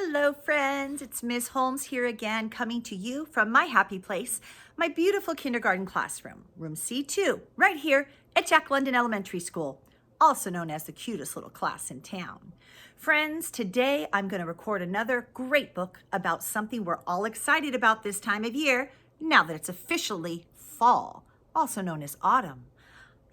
Hello friends, it's Ms. Holmes here again, coming to you from my happy place, my beautiful kindergarten classroom, room C2, right here at Jack London Elementary School, also known as the cutest little class in town. Friends, today I'm going to record another great book about something we're all excited about this time of year, now that it's officially fall, also known as autumn,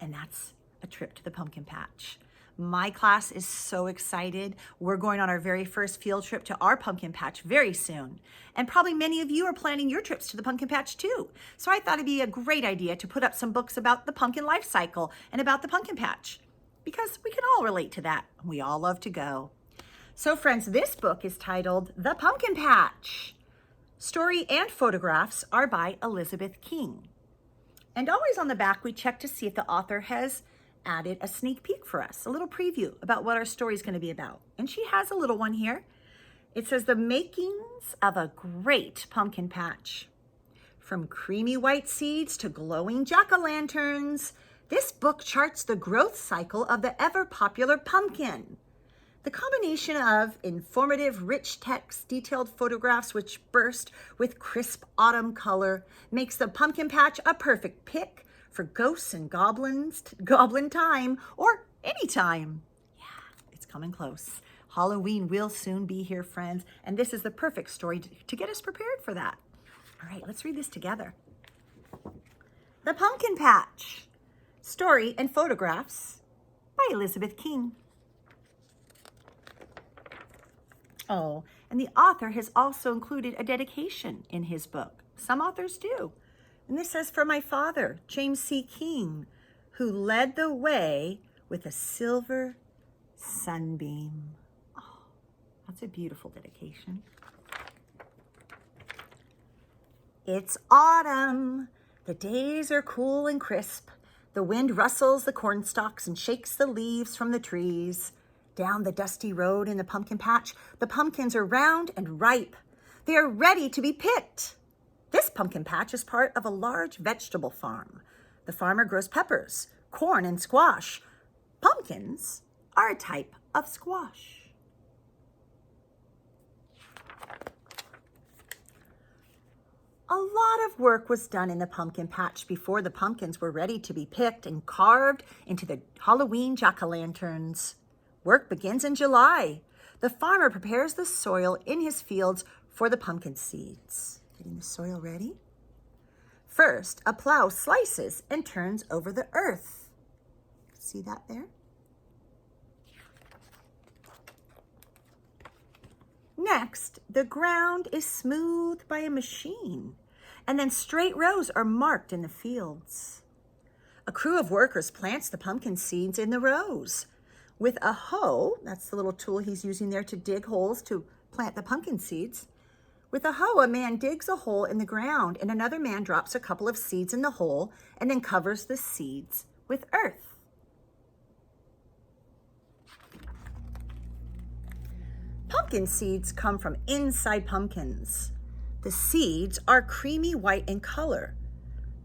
and that's a trip to the pumpkin patch. My class is so excited. We're going on our very first field trip to our pumpkin patch very soon. And probably many of you are planning your trips to the pumpkin patch too. So I thought it'd be a great idea to put up some books about the pumpkin life cycle and about the pumpkin patch, because we can all relate to that. We all love to go. So friends, this book is titled The Pumpkin Patch. Story and photographs are by Elizabeth King. And always on the back, we check to see if the author has added a sneak peek for us, a little preview about what our story is going to be about. And she has a little one here. It says, The Makings of a Great Pumpkin Patch. From creamy white seeds to glowing jack-o'-lanterns, this book charts the growth cycle of the ever-popular pumpkin. The combination of informative, rich text, detailed photographs which burst with crisp autumn color makes the pumpkin patch a perfect pick for ghosts and goblins, goblin time, or any time. Yeah, it's coming close. Halloween will soon be here, friends, and this is the perfect story to get us prepared for that. All right, let's read this together. The Pumpkin Patch, story and photographs by Elizabeth King. Oh, and the author has also included a dedication in his book. Some authors do. And this says, For my father, James C. King, who led the way with a silver sunbeam. Oh, that's a beautiful dedication. It's autumn. The days are cool and crisp. The wind rustles the corn stalks and shakes the leaves from the trees. Down the dusty road in the pumpkin patch, the pumpkins are round and ripe. They are ready to be picked. This pumpkin patch is part of a large vegetable farm. The farmer grows peppers, corn, and squash. Pumpkins are a type of squash. A lot of work was done in the pumpkin patch before the pumpkins were ready to be picked and carved into the Halloween jack-o'-lanterns. Work begins in July. The farmer prepares the soil in his fields for the pumpkin seeds. Getting the soil ready. First, a plow slices and turns over the earth. See that there? Next, the ground is smoothed by a machine, and then straight rows are marked in the fields. A crew of workers plants the pumpkin seeds in the rows. With a hoe, that's the little tool he's using there to dig holes to plant the pumpkin seeds. With a hoe, a man digs a hole in the ground and another man drops a couple of seeds in the hole and then covers the seeds with earth. Pumpkin seeds come from inside pumpkins. The seeds are creamy white in color,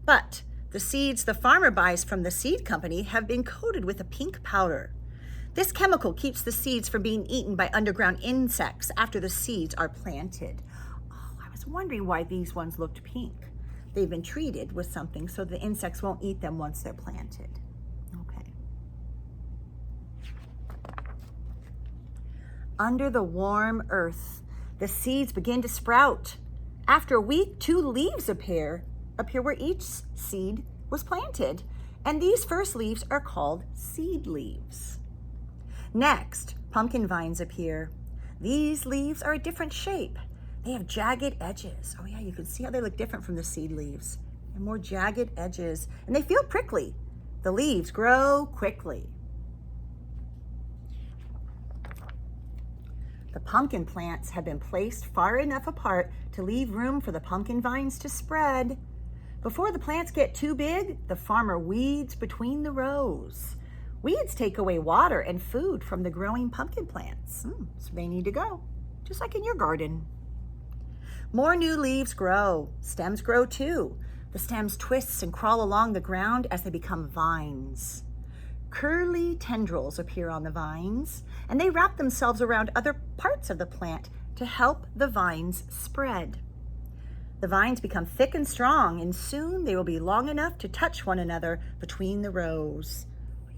but the seeds the farmer buys from the seed company have been coated with a pink powder. This chemical keeps the seeds from being eaten by underground insects after the seeds are planted. I was wondering why these ones looked pink. They've been treated with something so the insects won't eat them once they're planted. Okay. Under the warm earth, the seeds begin to sprout. After a week, 2 leaves appear where each seed was planted, and these first leaves are called seed leaves. Next, pumpkin vines appear. These leaves are a different shape. They have jagged edges. Oh yeah, you can see how they look different from the seed leaves. And more jagged edges, and they feel prickly. The leaves grow quickly. The pumpkin plants have been placed far enough apart to leave room for the pumpkin vines to spread. Before the plants get too big, the farmer weeds between the rows. Weeds take away water and food from the growing pumpkin plants, so they need to go, just like in your garden. More new leaves grow. Stems grow too. The stems twist and crawl along the ground as they become vines. Curly tendrils appear on the vines, and they wrap themselves around other parts of the plant to help the vines spread. The vines become thick and strong, and soon they will be long enough to touch one another between the rows.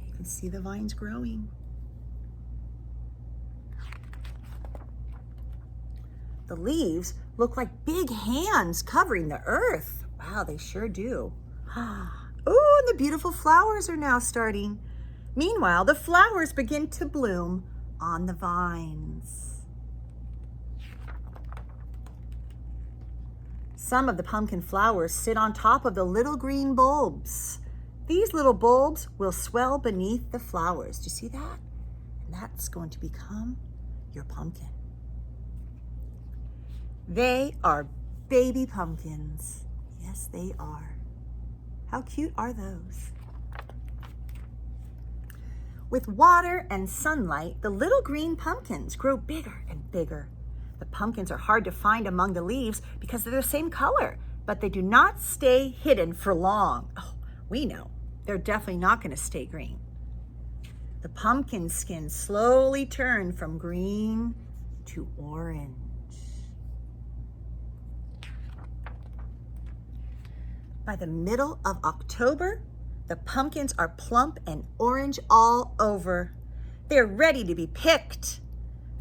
You can see the vines growing. The leaves look like big hands covering the earth. Wow, they sure do. Oh, and the beautiful flowers are now starting. Meanwhile, the flowers begin to bloom on the vines. Some of the pumpkin flowers sit on top of the little green bulbs. These little bulbs will swell beneath the flowers. Do you see that? And that's going to become your pumpkin. They are baby pumpkins. Yes, they are. How cute are those? With water and sunlight, the little green pumpkins grow bigger and bigger. The pumpkins are hard to find among the leaves because they're the same color, but they do not stay hidden for long. Oh, we know. They're definitely not going to stay green. The pumpkin skin slowly turn from green to orange. By the middle of October, the pumpkins are plump and orange all over. They're ready to be picked.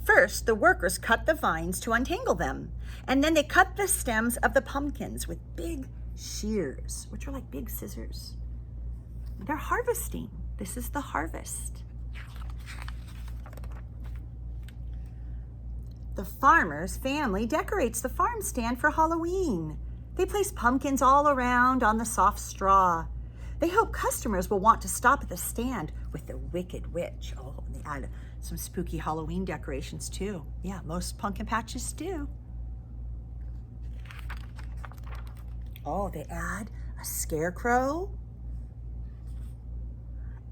First, the workers cut the vines to untangle them, and then they cut the stems of the pumpkins with big shears, which are like big scissors. They're harvesting. This is the harvest. The farmer's family decorates the farm stand for Halloween. They place pumpkins all around on the soft straw. They hope customers will want to stop at the stand with the Wicked Witch. Oh, and they add some spooky Halloween decorations too. Yeah, most pumpkin patches do. Oh, they add a scarecrow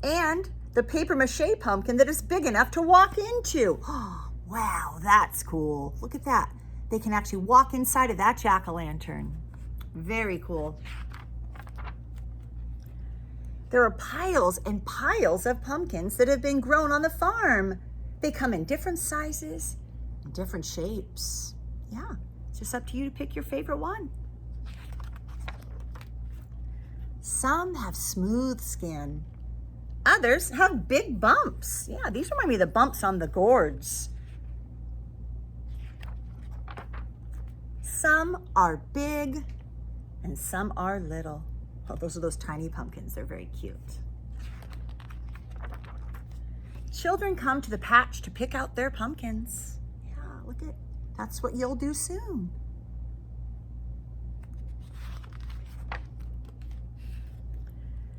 and the paper mache pumpkin that is big enough to walk into. Oh, wow, that's cool. Look at that. They can actually walk inside of that jack-o'-lantern. Very cool. There are piles and piles of pumpkins that have been grown on the farm. They come in different sizes and different shapes. Yeah, it's just up to you to pick your favorite one. Some have smooth skin. Others have big bumps. Yeah, these remind me of the bumps on the gourds. Some are big and some are little. Oh, those are those tiny pumpkins. They're very cute. Children come to the patch to pick out their pumpkins. Yeah, look at, that's what you'll do soon.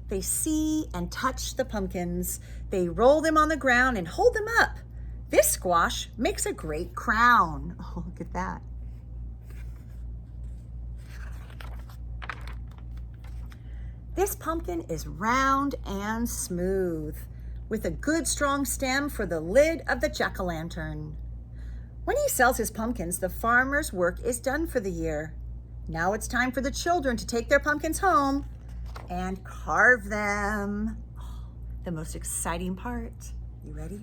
They see and touch the pumpkins. They roll them on the ground and hold them up. This squash makes a great crown. Oh, look at that. This pumpkin is round and smooth, with a good strong stem for the lid of the jack-o'-lantern. When he sells his pumpkins, the farmer's work is done for the year. Now it's time for the children to take their pumpkins home and carve them. Oh, the most exciting part. You ready?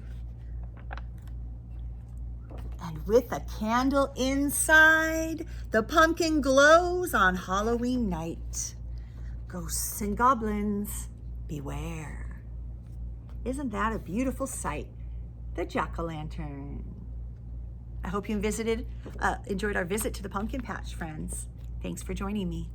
And with a candle inside, the pumpkin glows on Halloween night. Ghosts and goblins, beware. Isn't that a beautiful sight? The jack-o'-lantern. I hope you enjoyed our visit to the pumpkin patch, friends. Thanks for joining me.